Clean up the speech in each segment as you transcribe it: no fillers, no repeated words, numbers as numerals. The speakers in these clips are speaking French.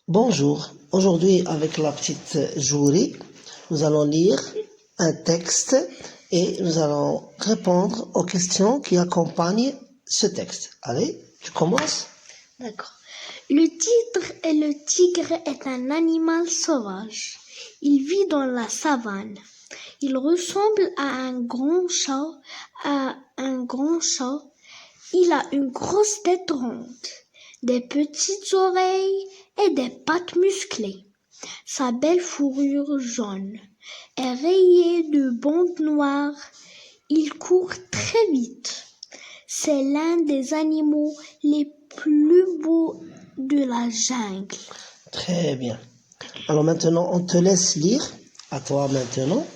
Bonjour, aujourd'hui avec la petite Jouri, nous allons lire un texte et nous allons répondre aux questions qui accompagnent ce texte. Allez, tu commences? D'accord. Le tigre est un animal sauvage. Il vit dans la savane. Il ressemble à un grand chat. Il a une grosse tête ronde, des petites oreilles et des pattes musclées. Sa belle fourrure jaune est rayée de bandes noires. Il court très vite. C'est l'un des animaux les plus beaux de la jungle. Très bien. Alors maintenant, on te laisse lire. À toi maintenant.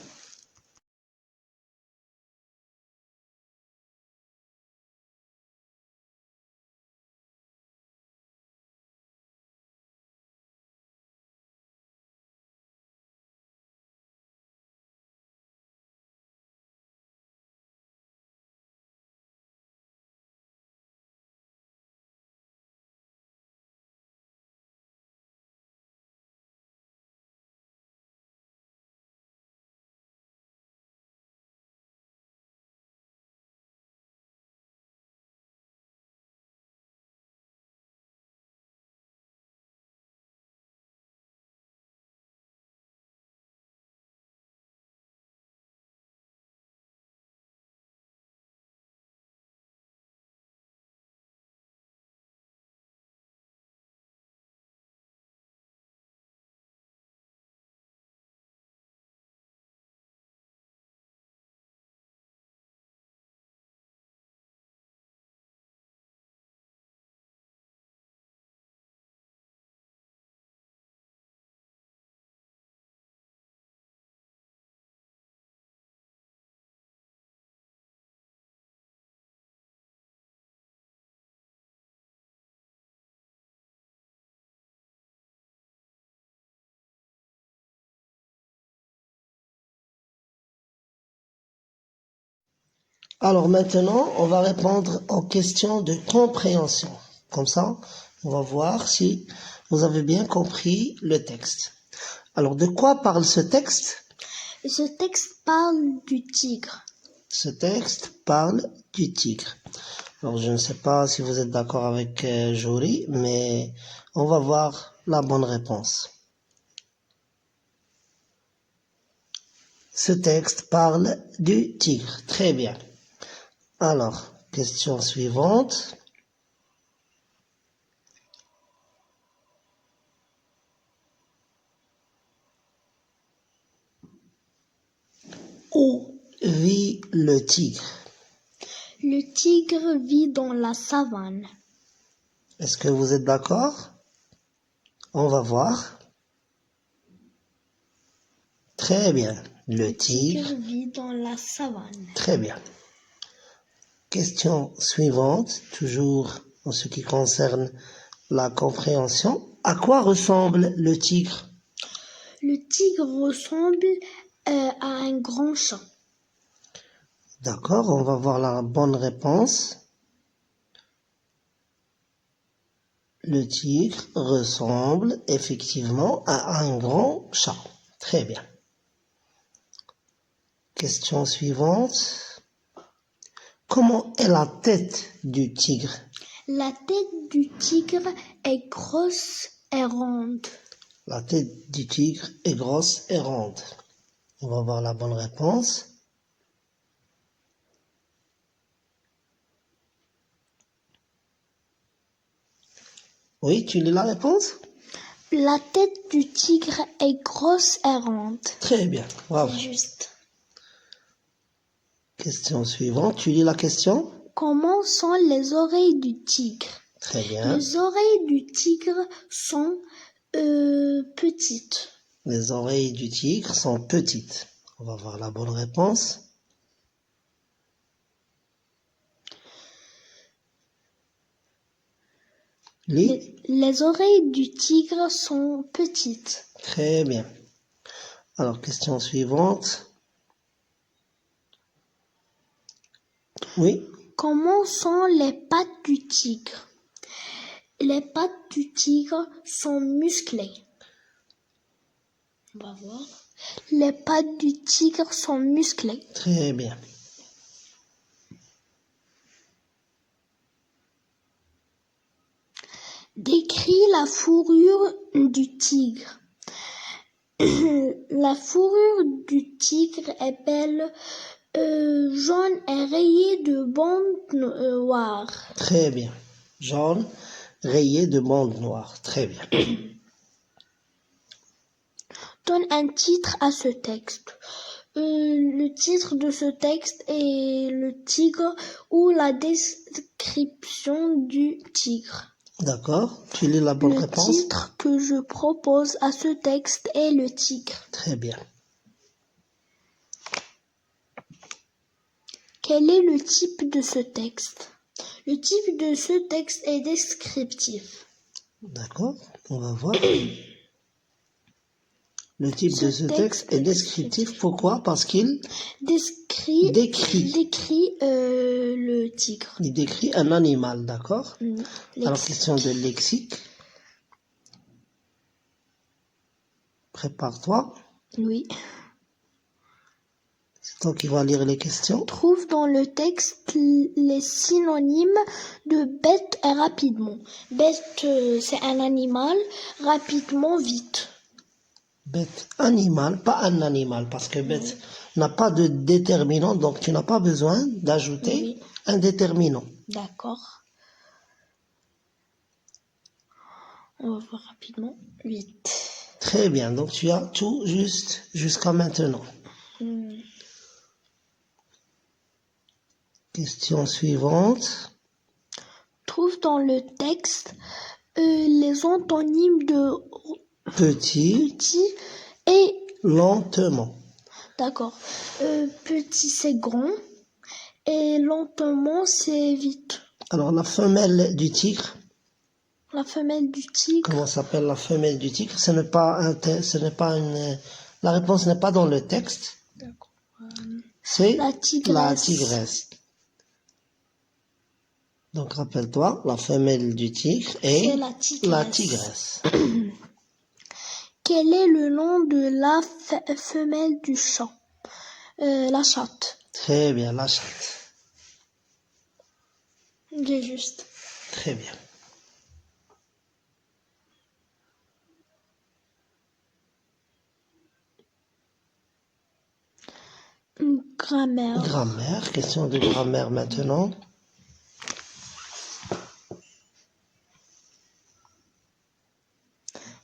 Alors maintenant, on va répondre aux questions de compréhension. Comme ça, on va voir si vous avez bien compris le texte. Alors, de quoi parle ce texte? Ce texte parle du tigre. Ce texte parle du tigre. Alors, je ne sais pas si vous êtes d'accord avec Jory, mais on va voir la bonne réponse. Ce texte parle du tigre. Très bien. Alors, question suivante. Où vit le tigre? Le tigre vit dans la savane. Est-ce que vous êtes d'accord? On va voir. Très bien. Le tigre vit dans la savane. Très bien. Question suivante, toujours en ce qui concerne la compréhension. À quoi ressemble le tigre? Le tigre ressemble à un grand chat. D'accord, on va voir la bonne réponse. Le tigre ressemble effectivement à un grand chat. Très bien. Question suivante. Comment est la tête du tigre? La tête du tigre est grosse et ronde. La tête du tigre est grosse et ronde. On va voir la bonne réponse. Oui, tu lis la réponse? La tête du tigre est grosse et ronde. Très bien, bravo. Juste. Question suivante, tu lis la question? Comment sont les oreilles du tigre? Très bien. Les oreilles du tigre sont petites. Les oreilles du tigre sont petites. On va voir la bonne réponse. Les oreilles du tigre sont petites. Très bien. Alors, question suivante. Oui. Comment sont les pattes du tigre? Les pattes du tigre sont musclées. On va voir. Les pattes du tigre sont musclées. Très bien. Décris la fourrure du tigre. La fourrure du tigre est belle, jaune et rayée de bandes noires. Très bien. Jaune, rayé de bandes noires. Très bien. Donne un titre à ce texte. Le titre de ce texte est le tigre ou la description du tigre. D'accord. Tu lis la bonne Le réponse. titre que je propose à ce texte est le tigre. Très bien. Quel est le type de ce texte? Le type de ce texte est descriptif. D'accord. On va voir. Le type Ce de ce texte texte est est descriptif. Pourquoi? Parce qu'il Décrit le tigre. il décrit un animal, d'accord? Mm. Alors, Lexique. question de lexique. Prépare-toi. Oui. C'est toi qui vas lire les questions. Trouve dans le texte les synonymes de bête et rapidement. Bête, c'est un animal. Rapidement, vite. Bête, animal, pas un animal, parce que bête n'a pas de déterminant, donc tu n'as pas besoin d'ajouter Oui. un déterminant. D'accord. On va voir rapidement. Vite. Très bien, donc tu as tout juste jusqu'à maintenant. Mm. Question suivante. Trouve dans le texte les antonymes de Petit, petit et lentement. d'accord. Petit c'est grand et lentement c'est vite. Alors la femelle du tigre, La femelle du tigre, comment s'appelle la femelle du tigre? Ce n'est pas la réponse n'est pas dans le texte. d'accord. C'est La tigresse. la tigresse. Donc rappelle-toi, la femelle du tigre est C'est la tigresse. la tigresse. Quel est le nom de la femelle du chat? La chatte. Très bien, la chatte. J'ai juste. Très bien. Grammaire. Grammaire, question de grammaire maintenant.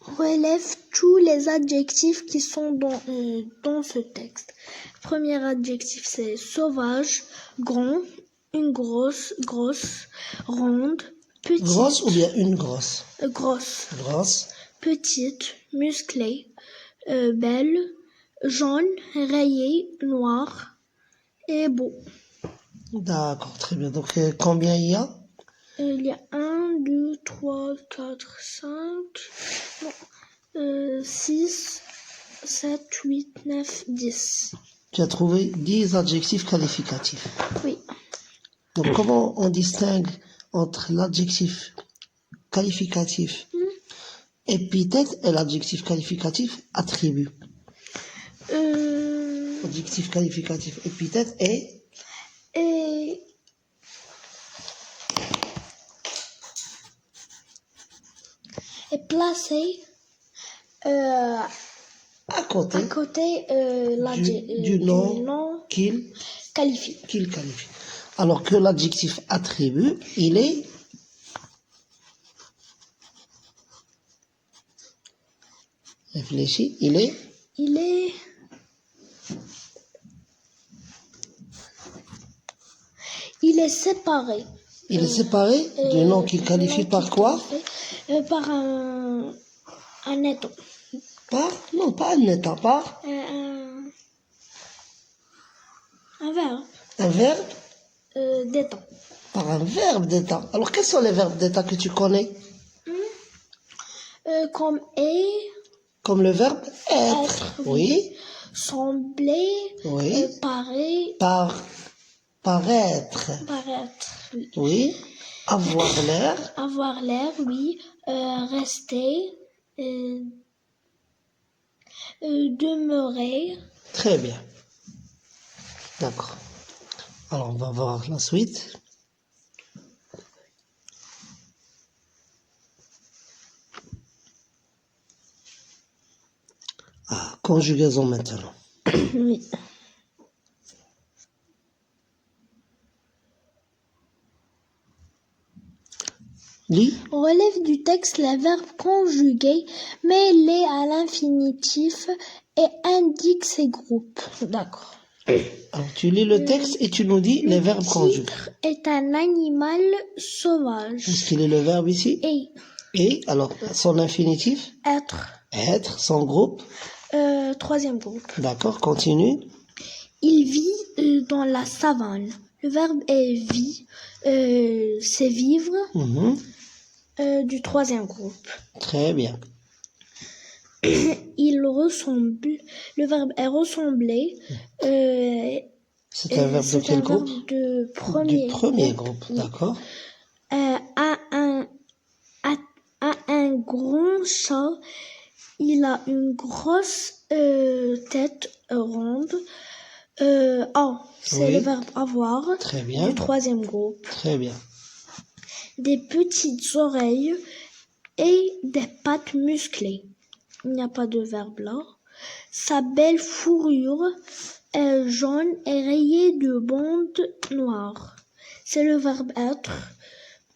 Relève tous les adjectifs qui sont dans ce texte. Premier adjectif, c'est sauvage, grand, une grosse, ronde, petite, Grosse ou bien une grosse? grosse, Grosse. petite, musclée, belle, jaune, rayée, noire et beau. D'accord, très bien. Donc combien il y a? Il y a 1, 2, 3, 4, 5, 6, 7, 8, 9, 10. Tu as trouvé 10 adjectifs qualificatifs. Oui. Donc comment on distingue entre l'adjectif qualificatif épithète et l'adjectif qualificatif attribut? Adjectif qualificatif épithète est placé à côté, du nom qu'il qualifie. qualifie. Alors que l'adjectif attribut, il est réfléchi, il est séparé. Il est séparé du nom qu'il qualifie par quoi? Par un étant. Non, pas un état, par Un verbe. un verbe, D'étant. par un verbe d'état. Alors quels sont les verbes d'état que tu connais? Comme est, Comme le verbe être. Oui. Sembler, Oui. paraître. Paraître. Paraître. Oui. Avoir l'air. Avoir l'air, oui. Rester. Demeurer. Très bien. D'accord. Alors, on va voir la suite. Ah, conjugaison maintenant. Oui. Lis. Relève du texte les verbes conjugués, mets-les à l'infinitif et indique ces groupes. D'accord. Alors, tu lis le texte et tu nous dis les verbes conjugués. Tigre est un animal sauvage. Est-ce qu'il est le verbe ici? Et, alors, son infinitif? Être. Être, son groupe? Troisième groupe. D'accord, continue. Il vit dans la savane. Le verbe est vie, c'est vivre, du troisième groupe. Très bien. Il ressemble, le verbe est ressembler. C'est un verbe de quel groupe? De premier du premier groupe, d'accord. À un grand chat, il a une grosse tête ronde. C'est le verbe avoir. Très bien. Du troisième groupe. Très bien. Des petites oreilles et des pattes musclées. Il n'y a pas de verbe là. Sa belle fourrure est jaune et rayée de bandes noires. C'est le verbe être.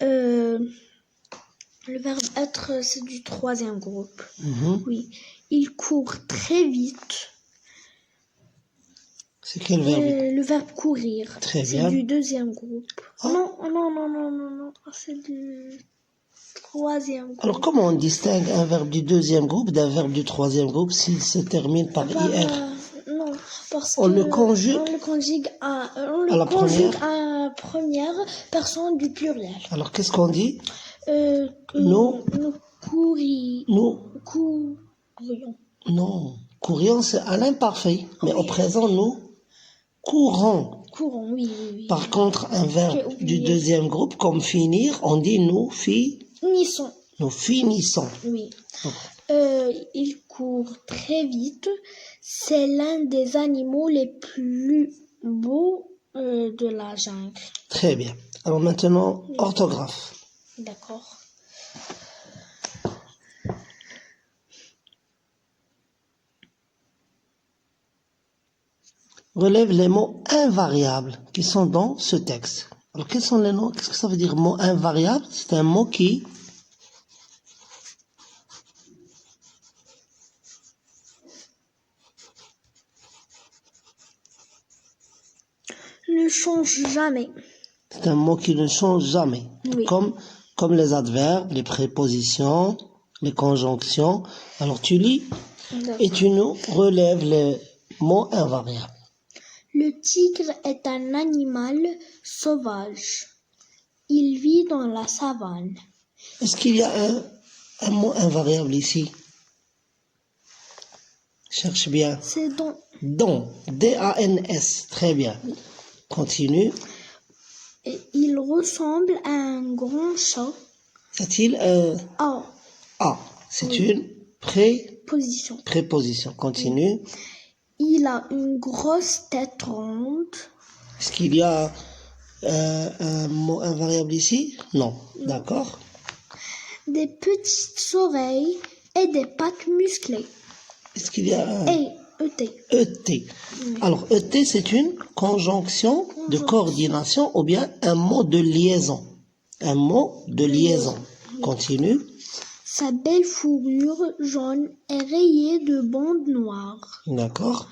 Le verbe être, c'est du troisième groupe. Oui. Il court très vite. C'est quel verbe? Le verbe courir. Très bien. C'est du deuxième groupe. Non. C'est du troisième groupe. Alors, comment on distingue un verbe du deuxième groupe d'un verbe du troisième groupe s'il se termine par IR? Non, parce on le conjugue à la première personne du pluriel. Alors, qu'est-ce qu'on dit? Nous courions. Non, courions, c'est à l'imparfait. Mais au présent, nous courons. Courons, oui. Par contre, un verbe du deuxième groupe, comme finir, on dit nous finissons. Nous finissons. Oui. Il court très vite. C'est l'un des animaux les plus beaux de la jungle. Très bien. Alors maintenant, orthographe. D'accord. Relève les mots invariables qui sont dans ce texte. Alors, quels sont les noms? Qu'est-ce que ça veut dire, mot invariable? C'est un mot qui ne change jamais. C'est un mot qui ne change jamais. Oui. Comme les adverbes, les prépositions, les conjonctions. Alors, tu lis et tu nous relèves les mots invariables. Le tigre est un animal sauvage. Il vit dans la savane. Est-ce qu'il y a un mot invariable ici? Cherche bien. C'est dans. Dans. D-A-N-S. Très bien. Continue. Il ressemble à un grand chat. C'est-il c'est une préposition. Continue. Il a une grosse tête ronde. Est-ce qu'il y a un mot invariable ici? Non. D'accord. Des petites oreilles et des pattes musclées. Est-ce qu'il y a un E-T. E-T. Alors, E-T, c'est une conjonction de coordination ou bien un mot de liaison. Un mot de liaison. Continue. Sa belle fourrure jaune est rayée de bandes noires. D'accord.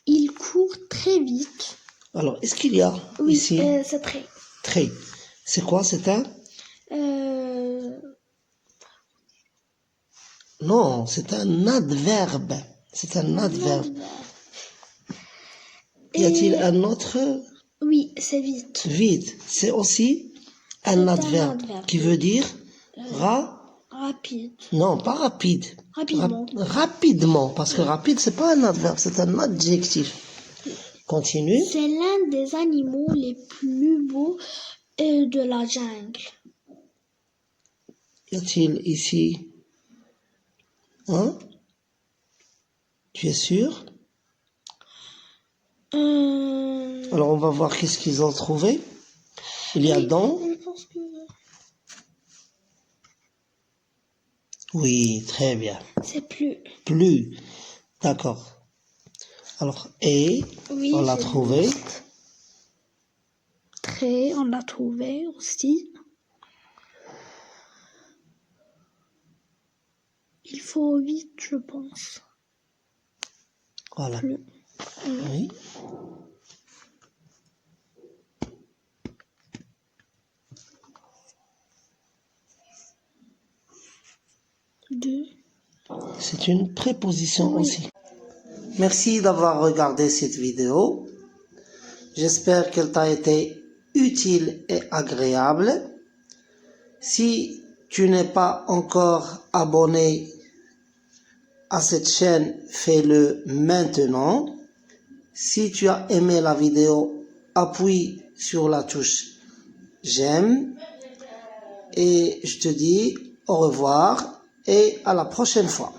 Il court très vite. Alors, est-ce qu'il y a ici? C'est très. Très. C'est quoi? C'est un? Non, c'est un adverbe. C'est un adverbe. Y a-t-il un autre? Oui, c'est vite. Vite. C'est aussi un adverbe qui veut dire rapide. Non, pas rapide. Rapidement. Rapidement, parce que rapide, c'est pas un adverbe, c'est un adjectif. Continue. C'est l'un des animaux les plus beaux de la jungle. Y a-t-il ici un? Tu es sûr? Alors on va voir qu'est-ce qu'ils ont trouvé. Il y a dans. Je pense que... Oui, très bien. C'est plus. Plus. D'accord. Alors, et, Oui, on l'a c'est trouvé. juste. Très, on l'a trouvé aussi. Il faut 8, je pense. Voilà. Plus. Oui. Deux. C'est une préposition Oui. aussi. Merci d'avoir regardé cette vidéo. J'espère qu'elle t'a été utile et agréable. Si tu n'es pas encore abonné à cette chaîne, fais-le maintenant. Si tu as aimé la vidéo, appuie sur la touche j'aime. Et je te dis au revoir et à la prochaine fois.